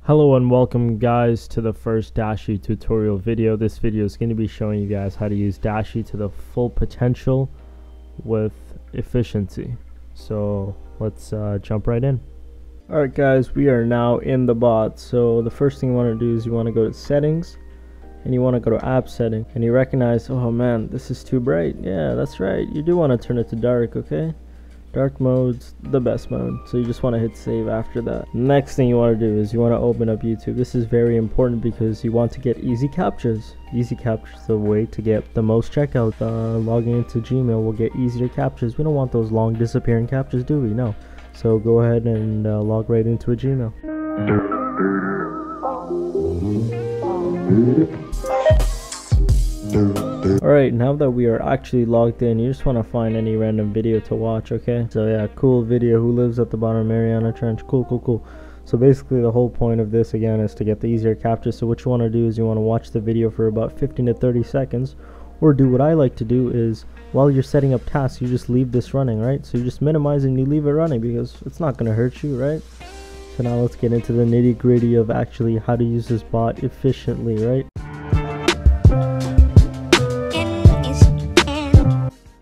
Hello and welcome guys to the first Dashe tutorial video. This video is going to be showing you guys how to use Dashe to the full potential with efficiency. So let's jump right in. Alright guys, we are now in the bot. So the first thing you want to do is you want to go to settings and you want to go to app setting, and you recognize, oh man, this is too bright. Yeah, that's right, you do want to turn it to dark. Okay, dark mode's the best mode, so you just want to hit save after that. Next thing you want to do is you want to open up YouTube. This is very important because you want to get easy captchas. Easy captchas is the way to get the most checkout. Logging into Gmail will get easier captchas. We don't want those long disappearing captchas, do we? No. So go ahead and log right into a Gmail. Alright, now that we are actually logged in, you just want to find any random video to watch. Okay, so yeah, cool video, who lives at the bottom of Mariana Trench. Cool. So basically the whole point of this again is to get the easier captcha. So what you want to do is you want to watch the video for about 15 to 30 seconds, or do what I like to do is while you're setting up tasks, you just leave this running, right? So you just minimize and you leave it running because it's not going to hurt you, right? So now let's get into the nitty gritty of actually how to use this bot efficiently, right?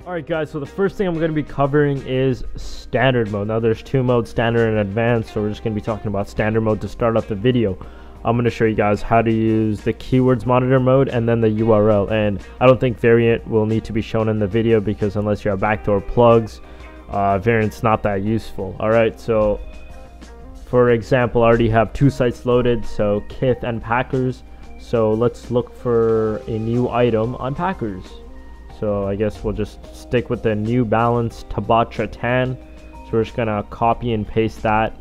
Alright guys, so the first thing I'm going to be covering is standard mode. Now there's two modes, standard and advanced, so we're just going to be talking about standard mode to start off the video. I'm going to show you guys how to use the keywords monitor mode and then the URL, and I don't think variant will need to be shown in the video because unless you have backdoor plugs, variant's not that useful. Alright, so for example, I already have two sites loaded, so Kith and Packers. So let's look for a new item on Packers. So I guess we'll just stick with the New Balance Tabatra Tan. So we're just gonna copy and paste that.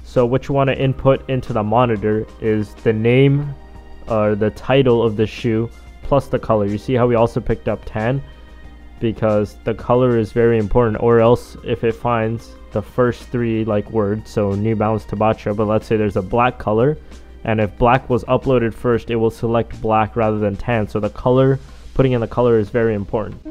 So what you want to input into the monitor is the name or the title of the shoe plus the color. You see how we also picked up tan because the color is very important, or else if it finds the first three like words, so New Balance Tabatra, but let's say there's a black color, and if black was uploaded first, it will select black rather than tan. So the color, putting in the color is very important.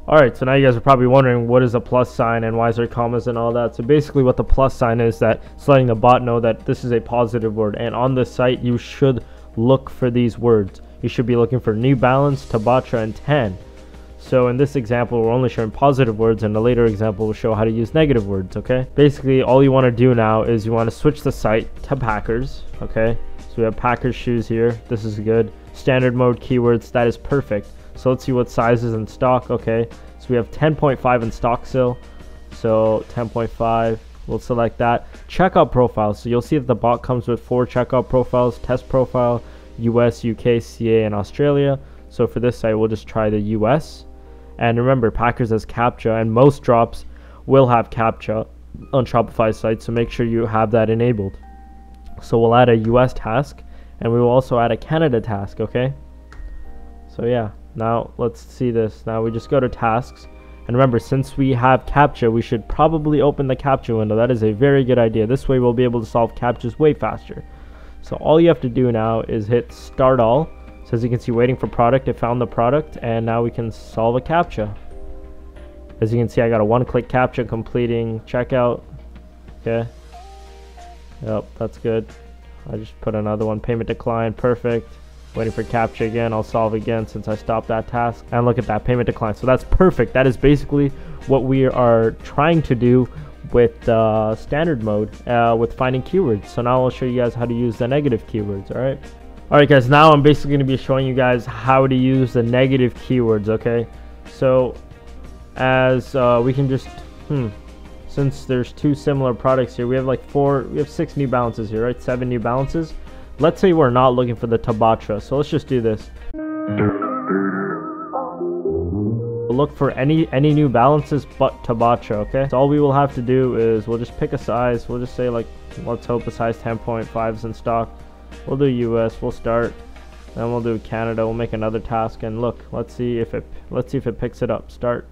Alright, so now you guys are probably wondering what is a plus sign and why is there commas and all that. So basically what the plus sign is, that it's letting the bot know that this is a positive word, and on the site you should look for these words. You should be looking for New Balance, Tabatra, and tan. So in this example, we're only showing positive words, and the later example will show how to use negative words, okay? Basically, all you want to do now is you want to switch the site to Packers, okay? So we have Packers shoes here. This is good. Standard mode keywords, that is perfect. So let's see what size is in stock, okay? So we have 10.5 in stock still. So 10.5, we'll select that. Checkout profile. So you'll see that the bot comes with 4 checkout profiles: test profile, US, UK, CA, and Australia. So for this site, we'll just try the US. And remember, Packers has CAPTCHA, and most drops will have CAPTCHA on Shopify sites, so make sure you have that enabled. So we'll add a US task, and we will also add a Canada task, okay? So yeah, now let's see this. Now we just go to tasks, and remember, since we have CAPTCHA, we should probably open the CAPTCHA window. That is a very good idea. This way we'll be able to solve CAPTCHAs way faster. So all you have to do now is hit start all. So as you can see, waiting for product, it found the product, and now we can solve a CAPTCHA. As you can see, I got a one-click CAPTCHA completing checkout. Okay. Yep, that's good. I just put another one, payment decline, perfect. Waiting for CAPTCHA again, I'll solve again since I stopped that task. And look at that, payment decline. So that's perfect. That is basically what we are trying to do with standard mode with finding keywords. So now I'll show you guys how to use the negative keywords, all right? Alright guys, now I'm basically going to be showing you guys how to use the negative keywords, okay? So as we can just, since there's two similar products here, we have 6 New Balances here, right? 7 New Balances. Let's say we're not looking for the Tabatra, so let's just do this. Look for any New Balances but Tabatra, okay? So all we will have to do is we'll just pick a size. We'll just say, like, let's hope a size 10.5 is in stock. We'll do US, we'll start, then we'll do Canada, we'll make another task, and look, let's see if it picks it up. Start.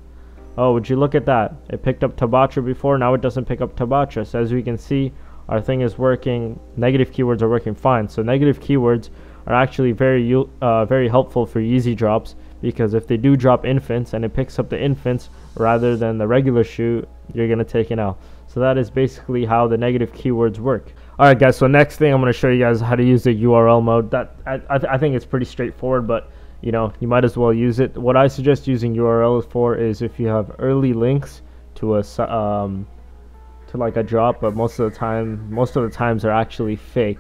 Oh, would you look at that? It picked up Tabatra before, now it doesn't pick up Tabatra. So as we can see, our thing is working, negative keywords are working fine. So negative keywords are actually very helpful for easy drops because if they do drop infants and it picks up the infants rather than the regular shoe, you're going to take an L. So that is basically how the negative keywords work. Alright guys, so next thing I'm going to show you guys how to use the URL mode. That I think it's pretty straightforward, but you know, you might as well use it. What I suggest using URLs for is if you have early links to a to like a drop, but most of the times they're actually fake.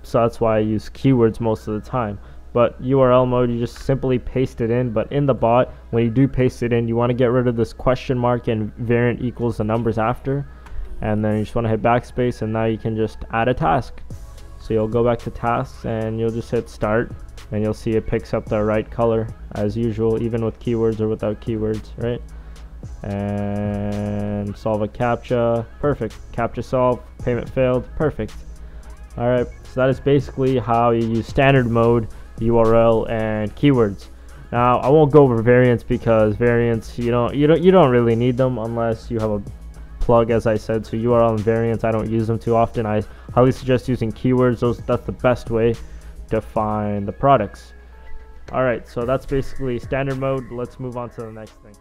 So that's why I use keywords most of the time. But URL mode, you just simply paste it in. But in the bot, when you do paste it in, you want to get rid of this question mark and variant equals the numbers after. And then you just want to hit backspace, and now you can just add a task. So you'll go back to tasks and you'll just hit start, and you'll see it picks up the right color as usual, even with keywords or without keywords, right? And solve a CAPTCHA, perfect. CAPTCHA solved, payment failed, perfect. Alright, so that is basically how you use standard mode, URL, and keywords. Now I won't go over variants because variants you don't really need them unless you have a plug, as I said. So URL and variants, I don't use them too often. I highly suggest using keywords. That's the best way to find the products. Alright, so that's basically standard mode. Let's move on to the next thing.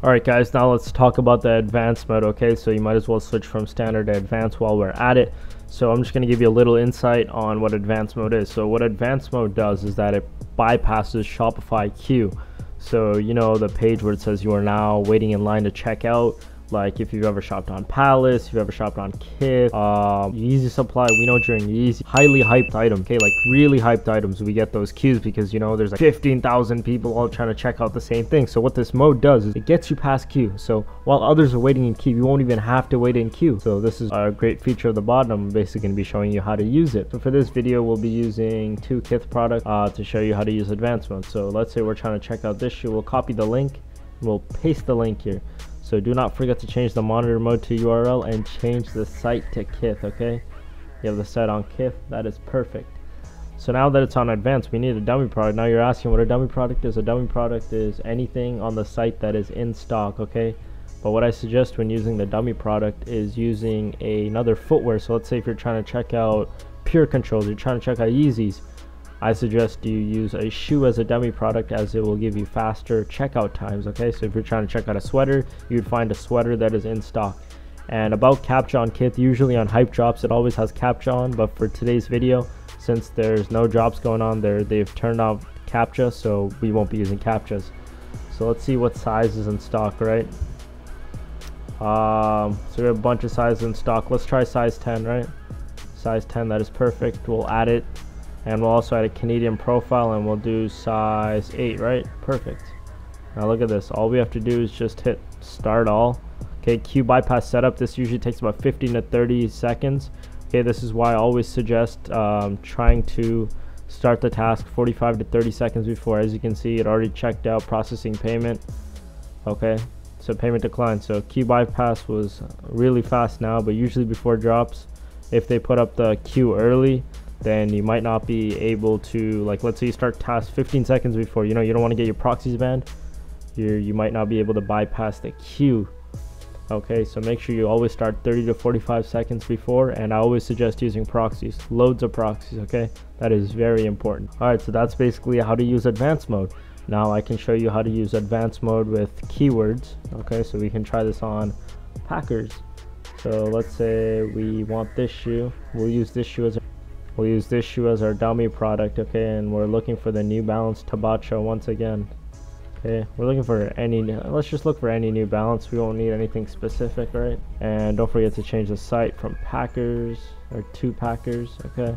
Alright guys, now let's talk about the advanced mode. Okay, so you might as well switch from standard to advanced while we're at it. So I'm just going to give you a little insight on what advanced mode is. So what advanced mode does is that it bypasses Shopify queue. So you know the page where it says you are now waiting in line to check out. Like if you've ever shopped on Palace, if you've ever shopped on Kith, Yeezy Supply, we know during Yeezy, highly hyped items, okay, like really hyped items, we get those queues because, you know, there's like 15,000 people all trying to check out the same thing. So what this mode does is it gets you past queue. So while others are waiting in queue, you won't even have to wait in queue. So this is a great feature of the bot, and I'm basically going to be showing you how to use it. So for this video, we'll be using 2 Kith products to show you how to use advanced mode. So let's say we're trying to check out this shoe. We'll copy the link and we'll paste the link here. So do not forget to change the monitor mode to URL and change the site to Kith, okay? You have the site on Kith, that is perfect. So now that it's on advanced, we need a dummy product. Now you're asking what a dummy product is. A dummy product is anything on the site that is in stock, okay? But what I suggest when using the dummy product is using another footwear. So let's say if you're trying to check out Pure Controls, you're trying to check out Yeezys, I suggest you use a shoe as a dummy product, as it will give you faster checkout times, okay? So if you're trying to check out a sweater, you'd find a sweater that is in stock. And about CAPTCHA on Kith, usually on hype drops, it always has CAPTCHA on, but for today's video, since there's no drops going on there, they've turned off CAPTCHA, so we won't be using CAPTCHAs. So let's see what size is in stock, right? So we have a bunch of sizes in stock. Let's try size 10, right? Size 10, that is perfect. We'll add it. And we'll also add a Canadian profile, and we'll do size 8, right? Perfect. Now look at this. All we have to do is just hit start all. Okay, queue bypass setup. This usually takes about 15 to 30 seconds. Okay, this is why I always suggest trying to start the task 45 to 30 seconds before. As you can see, it already checked out processing payment. Okay, so payment declined. So queue bypass was really fast now, but usually before drops, if they put up the queue early, then you might not be able to, like, let's say you start task 15 seconds before, you know, you don't want to get your proxies banned, you might not be able to bypass the queue. Okay, so make sure you always start 30 to 45 seconds before, and I always suggest using proxies, loads of proxies, okay? That is very important. Alright, so that's basically how to use advanced mode. Now I can show you how to use advanced mode with keywords. Okay, so we can try this on Packers. So let's say we want this shoe, we'll use this shoe as our dummy product, okay? And we're looking for the New Balance Tabasco once again. Okay, we're looking for let's just look for any New Balance. We won't need anything specific, right? And don't forget to change the site from Packers or to Packers, okay?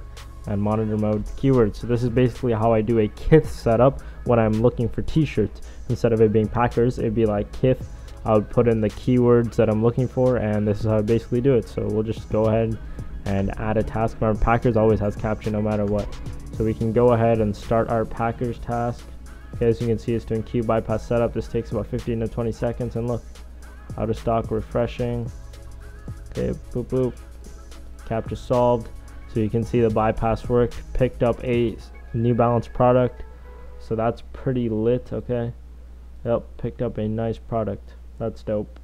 And monitor mode keywords. So this is basically how I do a Kith setup when I'm looking for t-shirts. Instead of it being Packers, it'd be like Kith. I would put in the keywords that I'm looking for, and this is how I basically do it. So we'll just go ahead and add a task. Our Packers always has CAPTCHA no matter what. So we can go ahead and start our Packers task. Okay, as you can see, it's doing queue bypass setup. This takes about 15 to 20 seconds, and look, out of stock, refreshing. Okay, boop boop, CAPTCHA solved. So you can see the bypass worked, picked up a New Balance product. So that's pretty lit, okay? Yep, picked up a nice product. That's dope.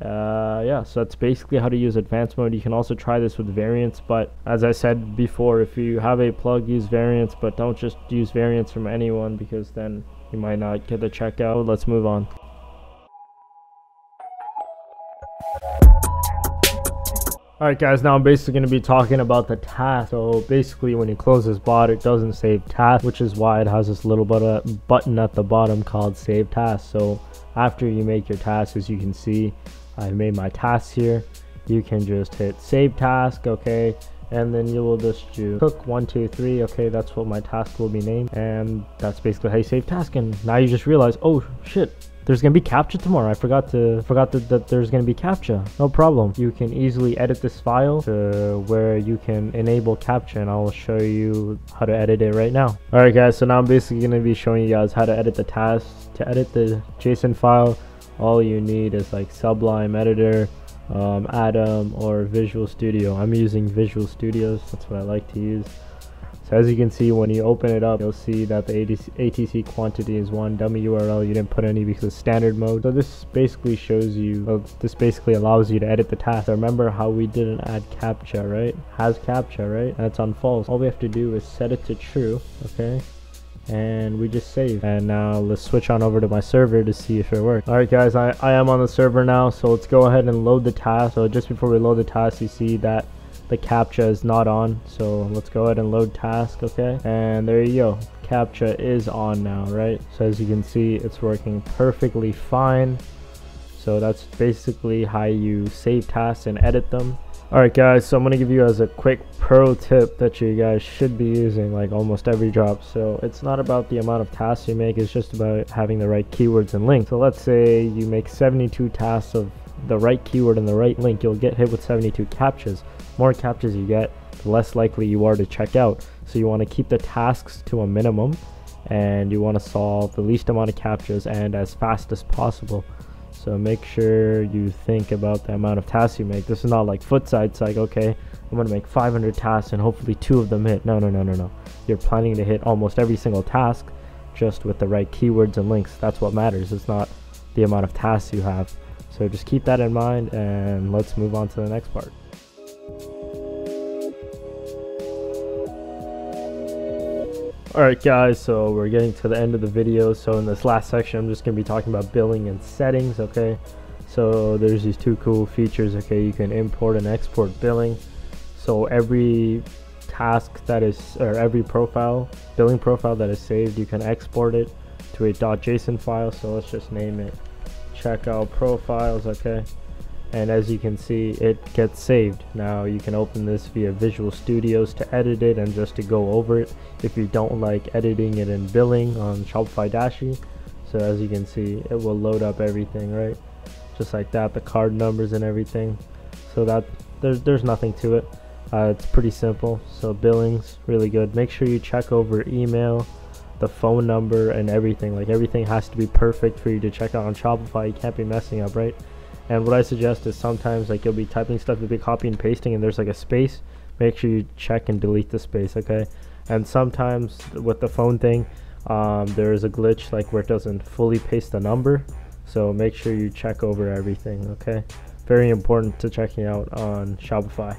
Yeah, so that's basically how to use advanced mode. You can also try this with variants, but as I said before, if you have a plug, use variants, but don't just use variants from anyone, because then you might not get the checkout. Let's move on. Alright guys, now I'm basically going to be talking about the task. So basically when you close this bot, it doesn't save task, which is why it has this little button at the bottom called save task. So after you make your task, as you can see, I made my tasks here. You can just hit save task, okay, and then you will just do cook 1 2 3. Okay, that's what my task will be named, and that's basically how you save task. And now you just realize, oh shit, there's gonna be CAPTCHA tomorrow. I forgot that there's gonna be CAPTCHA. No problem. You can easily edit this file to where you can enable CAPTCHA, and I'll show you how to edit it right now. Alright guys, so now I'm basically gonna be showing you guys how to edit the task. To edit the JSON file, all you need is like Sublime Editor, Atom, or Visual Studio. I'm using Visual Studios, that's what I like to use. So as you can see, when you open it up, you'll see that the ATC quantity is 1, dummy URL you didn't put any because it's standard mode. So this basically shows you, well, this basically allows you to edit the task. So remember how we didn't add CAPTCHA, right? Has CAPTCHA, right? That's on false. All we have to do is set it to true, okay? And we just save. And now let's switch on over to my server to see if it works. Alright guys, I am on the server now, so let's go ahead and load the task. So just before we load the task, you see that the CAPTCHA is not on, so let's go ahead and load task. Okay, and there you go, CAPTCHA is on now, right? So as you can see, it's working perfectly fine. So that's basically how you save tasks and edit them. Alright guys, so I'm going to give you guys a quick pro tip that you guys should be using like almost every job. So it's not about the amount of tasks you make, it's just about having the right keywords and links. So let's say you make 72 tasks of the right keyword and the right link, you'll get hit with 72 CAPTCHAs. More CAPTCHAs you get, the less likely you are to check out. So you want to keep the tasks to a minimum, and you want to solve the least amount of CAPTCHAs and as fast as possible. So make sure you think about the amount of tasks you make. This is not like Footside. It's like, okay, I'm going to make 500 tasks and hopefully 2 of them hit. No. You're planning to hit almost every single task just with the right keywords and links. That's what matters. It's not the amount of tasks you have. So just keep that in mind, and let's move on to the next part. Alright guys, so we're getting to the end of the video. So in this last section, I'm just going to be talking about billing and settings. Okay, so there's these 2 cool features. Okay, you can import and export billing. So every task that is, or every billing profile that is saved, you can export it to a .json file. So let's just name it checkout profiles. Okay, and as you can see, it gets saved. Now you can open this via Visual Studios to edit it and just to go over it if you don't like editing it in billing on Shopify Dashe. So as you can see, it will load up everything, right? Just like that, the card numbers and everything. So that there's nothing to it. It's pretty simple. So billings, really good. Make sure you check over email, the phone number, and everything. Like everything has to be perfect for you to check out on Shopify. You can't be messing up, right? And what I suggest is sometimes like you'll be typing stuff, you'll be copying and pasting, and there's like a space. Make sure you check and delete the space, okay? And sometimes with the phone thing, there is a glitch like where it doesn't fully paste the number. So make sure you check over everything, okay? Very important to checking out on Shopify.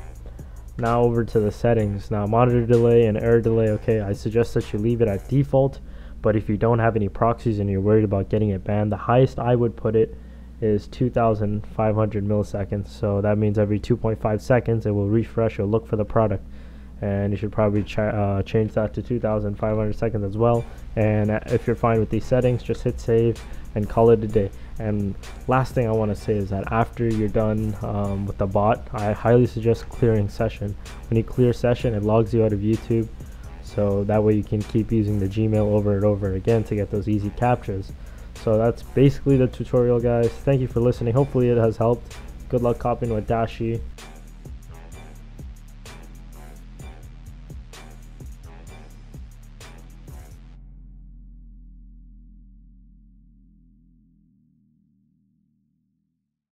Now over to the settings. Now monitor delay and error delay, okay, I suggest that you leave it at default. But if you don't have any proxies and you're worried about getting it banned, the highest I would put it is 2,500 milliseconds. So that means every 2.5 seconds it will refresh or look for the product, and you should probably change that to 2,500 seconds as well. And if you're fine with these settings, just hit save and call it a day. And last thing I want to say is that after you're done with the bot, I highly suggest clearing session. When you clear session, it logs you out of YouTube, so that way you can keep using the Gmail over and over again to get those easy CAPTCHAs. So that's basically the tutorial, guys. Thank you for listening. Hopefully it has helped. Good luck copying with Dashe.